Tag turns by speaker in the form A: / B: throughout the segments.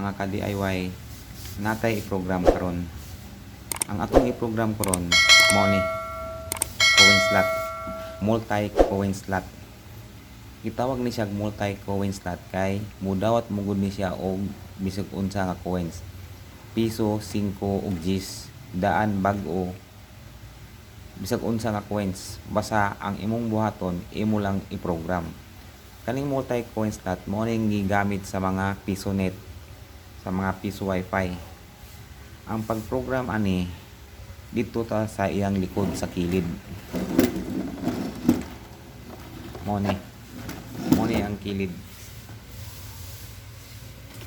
A: mga ka-DIY natay i-program karon. Ang atong i-program karon mao ni coin slot, multi coin slot. Gitawag ni siya multi coin slot kay mudawat mo gud ni siya og bisag unsa nga coins. Piso, 5 ug 10, daan bag-o, bisag unsa nga coins. Basta ang imong buhaton imo lang i-program. Kaning multi coin slot mo ning gigamit sa mga PisoNet, sa mga Piso Wi-Fi. Ang pag-program ani dito ta sa iyang likod sa kilid. Mo ni ang kilid.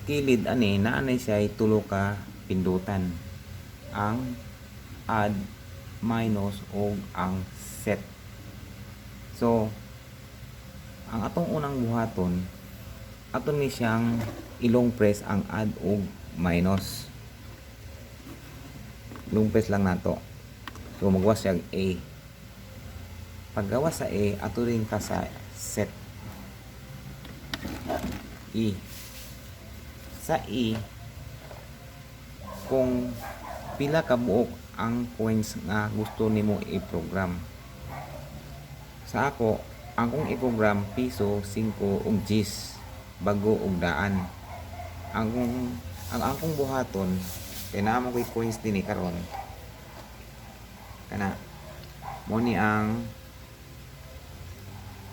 A: Kilid ani naanay siya ay tulo ka pindutan. Ang add, minus o ang set. So ang atong unang buhaton aton ni siyang ilong press ang add o minus. Ilong press lang nato. So magwas siya A. Paggawa sa A ato rin ka sa set E. Sa E kung pila ka buok ang coins nga gusto nimo i-program. Sa ako ang kong i-program piso, 5 ug 10, bago ug daan. Ang akong buhaton kay naa mo koy coins dinhi karon. Kana mo ni ang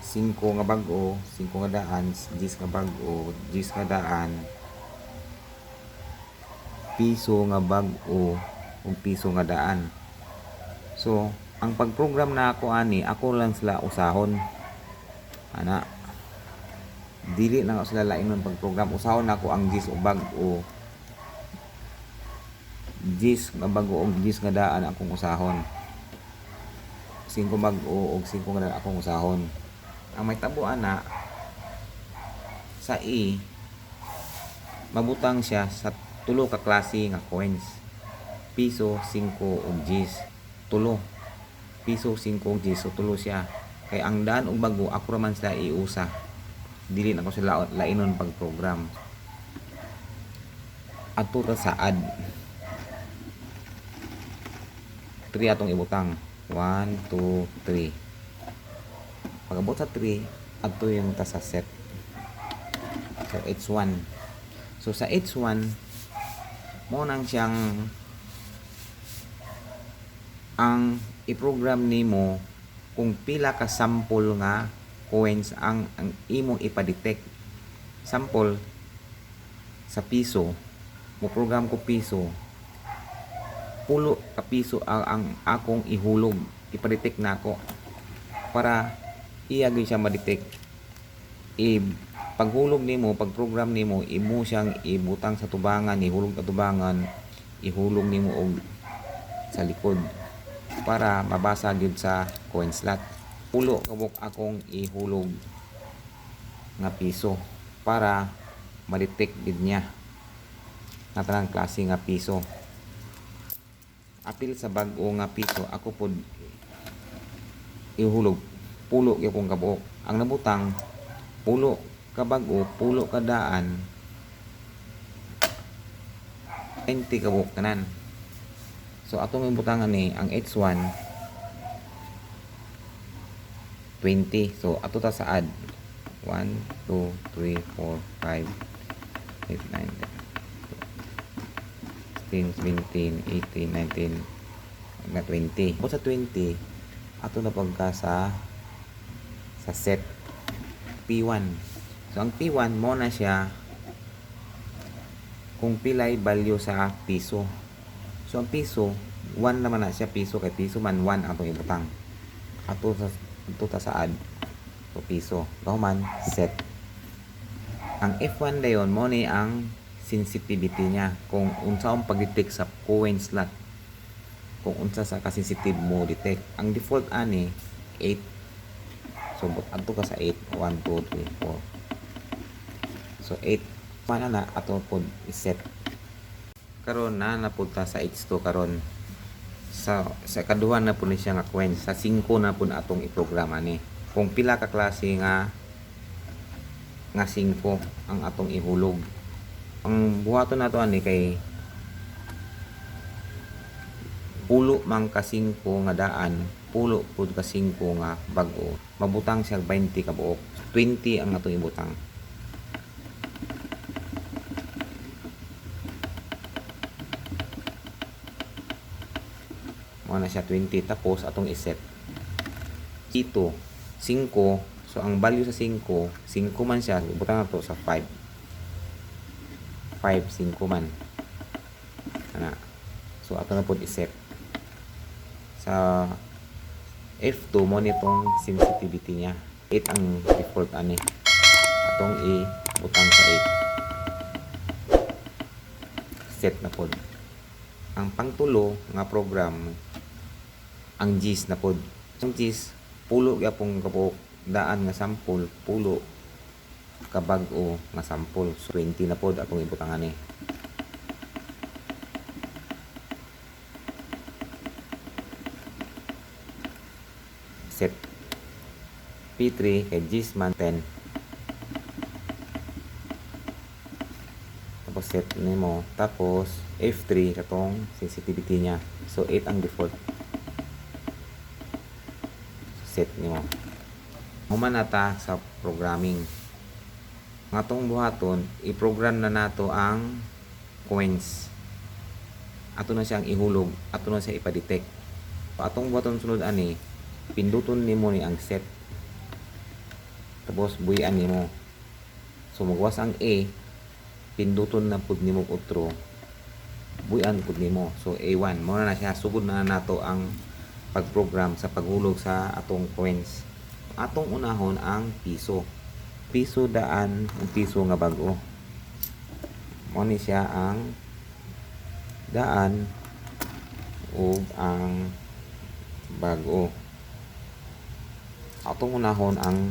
A: 5 nga bago, 5 nga daan, 10 nga bago, 10 nga daan, piso nga bag-o ug piso nga daan. So ang pag-program na ako ani, ako lang sila usahon. Ana, dili na ako sila lainon pag-program. Usahon na ako ang 10 ug bag-o, 10 nga bago ug 10 nga daan akong usahon. 5 bag-o ug 5 nga daan akong usahon. Ang may tabuan na sa E, mabutang siya sa tulo ka klase nga coins. Piso, 5 ug 10. Tulo. Piso, 5 ug 10. So tulo siya. Kay ang daan ug bago ako raman sila iusa. Dili na ko sila lainon pag-program. Ato ta sa add. 3 atong ibutang. 1, 2, 3. Pag-abot sa 3, ato yung ta sa set. So H1. So sa H1 mo nang siyang ang i-program nimo kung pila ka sample nga coins ang imong ipa-detect. Sample sa piso, mo program ko piso, pulo ka piso ang akong ihulog, ipa-detect nako para iyagi siya ma-detect. Paghulog nimo, pag-program nimo, imo siyang ibutang sa tubangan, ihulog sa tubangan, ihulog nimo og sa likod para mabasa gyud sa coin slot. Pulo kabuk akong ihulog nga piso para ma-detect gid niya nga tanang klase nga piso. Apil sa bag-o nga piso, ako pod ihulog pulo gyud kong kabuok. Ang nabutang pulo ka bag-o, pulo ka daan, 20 kabuok tanan. So atong ibutangan ni ang H1 20. So ato ta sa add 1, 2, 3, 4, 5, 8, 9, 10, 16, 17, 18, 19 na 20. O sa 20 ato na pagka sa set P1. So ang P1 mo na siya kung pilay value sa piso. So ang piso 1 naman na siya, piso kay piso man 1 ang ibutang. Ato ta sa add. So piso man set. Ang F1 dayon mo ni ang sensitivity niya kung unsa ang pag-detect sa coin slot, kung unsa sa ka-sensitive mo detect. Ang default ani 8. So adto ka sa 8, 1, 2, 3, 4. So 8 mana na ato pod i-set. Karon na napunta sa H2 karon. Sa kaduha na po ni siya nga coins. Sa 5 na po na atong i-programa ni. Kung pila ka klase nga 5 ang atong ihulog. Ang buhaton nato ani kay pulo mang ka 5 nga daan, pulo pud ka 5 nga bag-o. Mabutang siya 20 ka buok. 20 ang atong ibutang. Mao na siya 20 tapos atong iset. Ito 5. So ang value sa 5, 5 man siya, ibutang nato sa 5. 5 man. Ana. So ato na pud iset. Sa F2 mo nitong sensitivity niya. 8 ang default ani. Atong i-butang sa 8. Set na pod. Ang pangtulo nga program ang GIS na pod. Ang GIS pulo gyapon kabuok daan nga sample, pulo ka bag-o nga sample. So 20 na pod atong ibutang ani. Set P3 kay GIS man 10. Tapos set nimo, tapos F3 katong sensitivity niya. So 8 ang default. Set nimo. Humanata sa programming. Nga tong buhaton, i-program na nato ang coins. Ato na siyang ihulog, ato na siya ipa-detect. Atong buhaton sunod ani, pinduton nimo ni ang set. Tapos buhian nimo. So magwas ang A, pinduton na pud nimo utro. Buhian pud nimo. So A1, mo na siya, sugod na nato ang pag-program sa paghulog sa atong coins. Atong unahon ang piso. Piso daan, ang piso nga bag-o. Mo ni siya ang daan ug ang bag-o. Atong unahon ang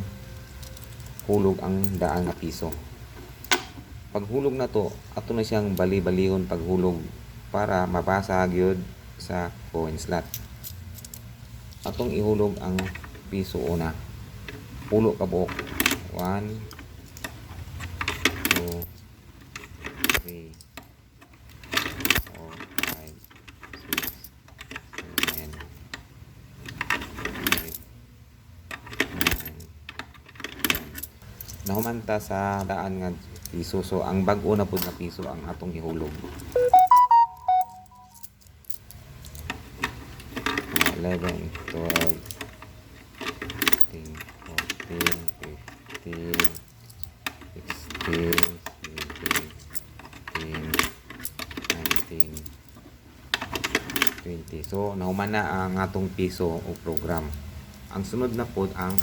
A: hulog ang daan nga piso. Paghulog na to, ato na siyang bali-balihon paghulog para mabasa gyud sa coin slot. Atong ihulog ang piso una. Pulo ka buok. 1 2 3 4 5 6 7 8 9 10. Nahumanta sa daan nga piso. So ang bag-o na pud nga piso ang atong ihulog. 11 12 13 14 15 16 17 18 19 20. So nahuman na ang atong piso o program. Ang sunod na pod ang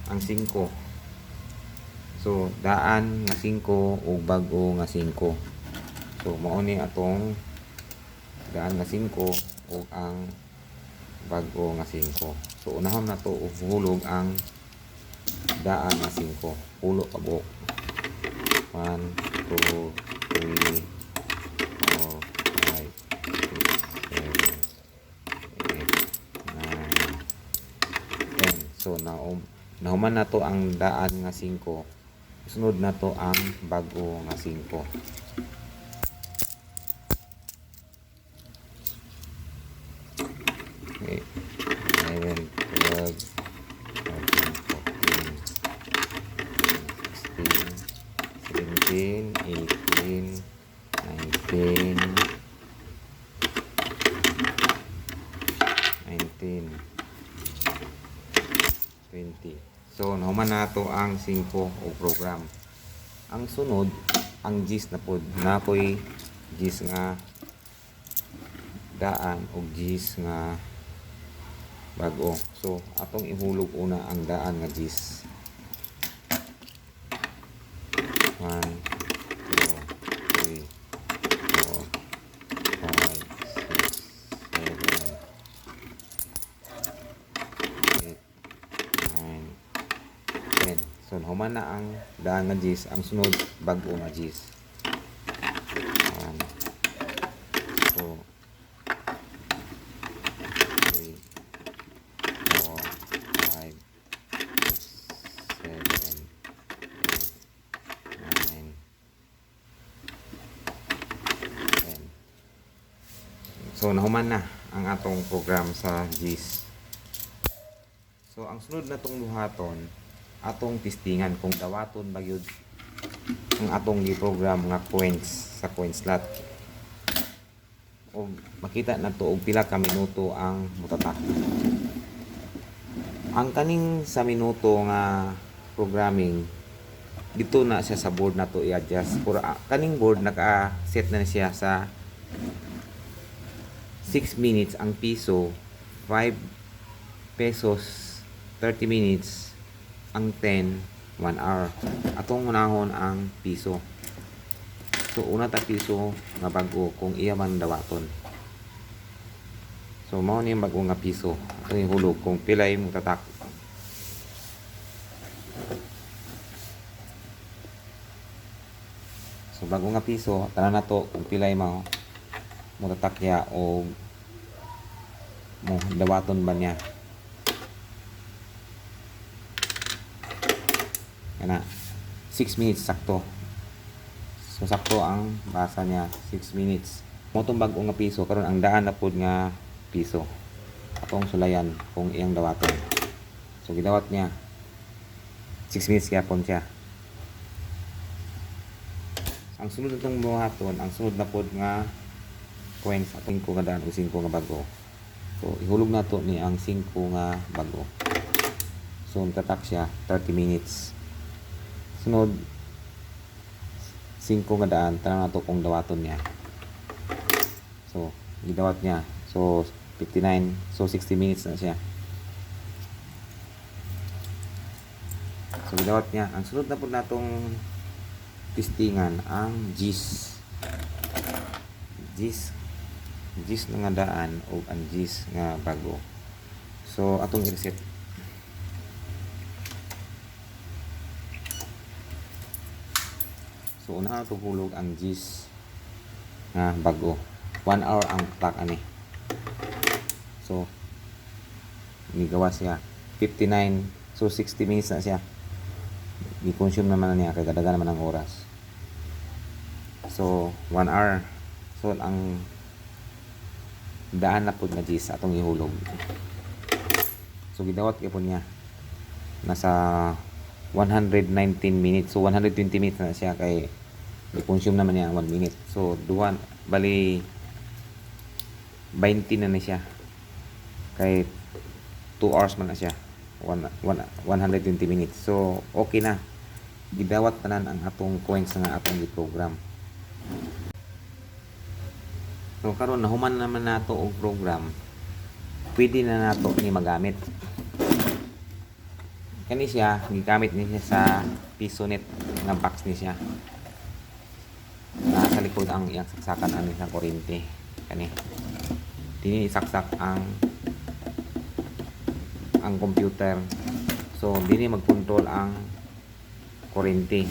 A: 5. So daan nga 5 ug bag-o nga 5. So mao ni atong daan nga 5 ug ang bag-o nga 5. So unahon na to hulog ang daan nga 5. Pulo ka buok. 1 2 3 4 5 6 7 8 9 10. So nahuman na to ang daan nga 5. Sunod na to ang bag-o nga 5. 11, 12, 13, 14, 16, 17, 18, 19, 20. So, nahuman na ito ang 5 o program. Ang sunod, ang GIS na pod. Napoy GIS nga daan o GIS nga bag-o. So, atong ihulog una ang daan nga GIS. 1, 2, 3, 4, 5, 6, 7, 8, 9, 10. So, nahuman na ang daan nga GIS. Ang sunod, bag-o nga GIS. 1, 2, 3, 4, 5, 6, 7, 8, 9, So nahuman na ang atong program sa GIS. So ang sunod na tong buhaton, atong testingan kung dawaton ba yun ang atong gi-program nga coins sa coin slot. O makita na to og pila ka minuto ang mutatak. Ang kaning sa minuto nga programming dito na siya sa board na to i-adjust. Pero kaning board naka-set na siya sa 6 minutes ang piso, 5 pesos 30 minutes, ang 10 1 hour. Atong unahon ang piso. So una ta piso nga bag-o kung iya man dawaton. So mao ni bag-o nga piso. Atong ihulog kung pilay mo tatak. So bago nga piso, tanan na to kung pilay mo tatakya o mo dawaton ba niya. Kana 6 minutes sakto. So sakto ang basa niya 6 minutes. Mo tong bago nga piso karon ang daan na pud nga piso. Atong sulayan kung iyang dawaton. So gidawat niya 6 minutes gyapon siya. Ang sunod itong buhaton, ang sunod na pod nga coins atong 5 nga daan o 5 nga bago. So ihulog na to ni ang 5 nga bago. So tatak siya 30 minutes. Sunod 5 nga daan tanan nato kung dawaton niya. So gidawat niya. So 59, so 60 minutes na siya. So gidawat niya. Ang sunod na pod natong testingan ang GIS na nga daan o ang GIS nga bago. So atong i-reset. So una na hulog ang GIS nga bago. 1 hour ang clock ani. So nigawa siya 59, so 60 minutes na siya. I-consume naman na niya kay daghan naman ang oras. So 1 hour. So ang daan na pud na GIS atong ihulog. So gidawat gyapon niya nasa 119 minutes. So 120 minutes na siya kay i-consume naman niya 1 minute. So duwan bali 20 na ni siya. Kay 2 hours man na siya. 120 minutes. So okay na. Gidawat tanan ang atong coins nga atong gi-program. So karon nahuman naman nato og program. Pwede na nato ni magamit. Kani siya gigamit ni siya sa PisoNet nga box ni siya. Sa likod ang iyang saksakan ani sa kuryente. Kani. Dini isaksak ang computer. So dini mag-control ang kuryente.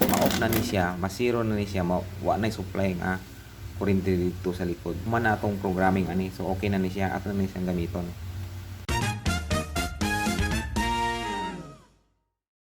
A: Ma-off na ni siya, masiro na ni siya, wa na supply nga kuryente dito sa likod. Man na atong programming ani, so okay na ni siya, ato na ni siyang gamiton.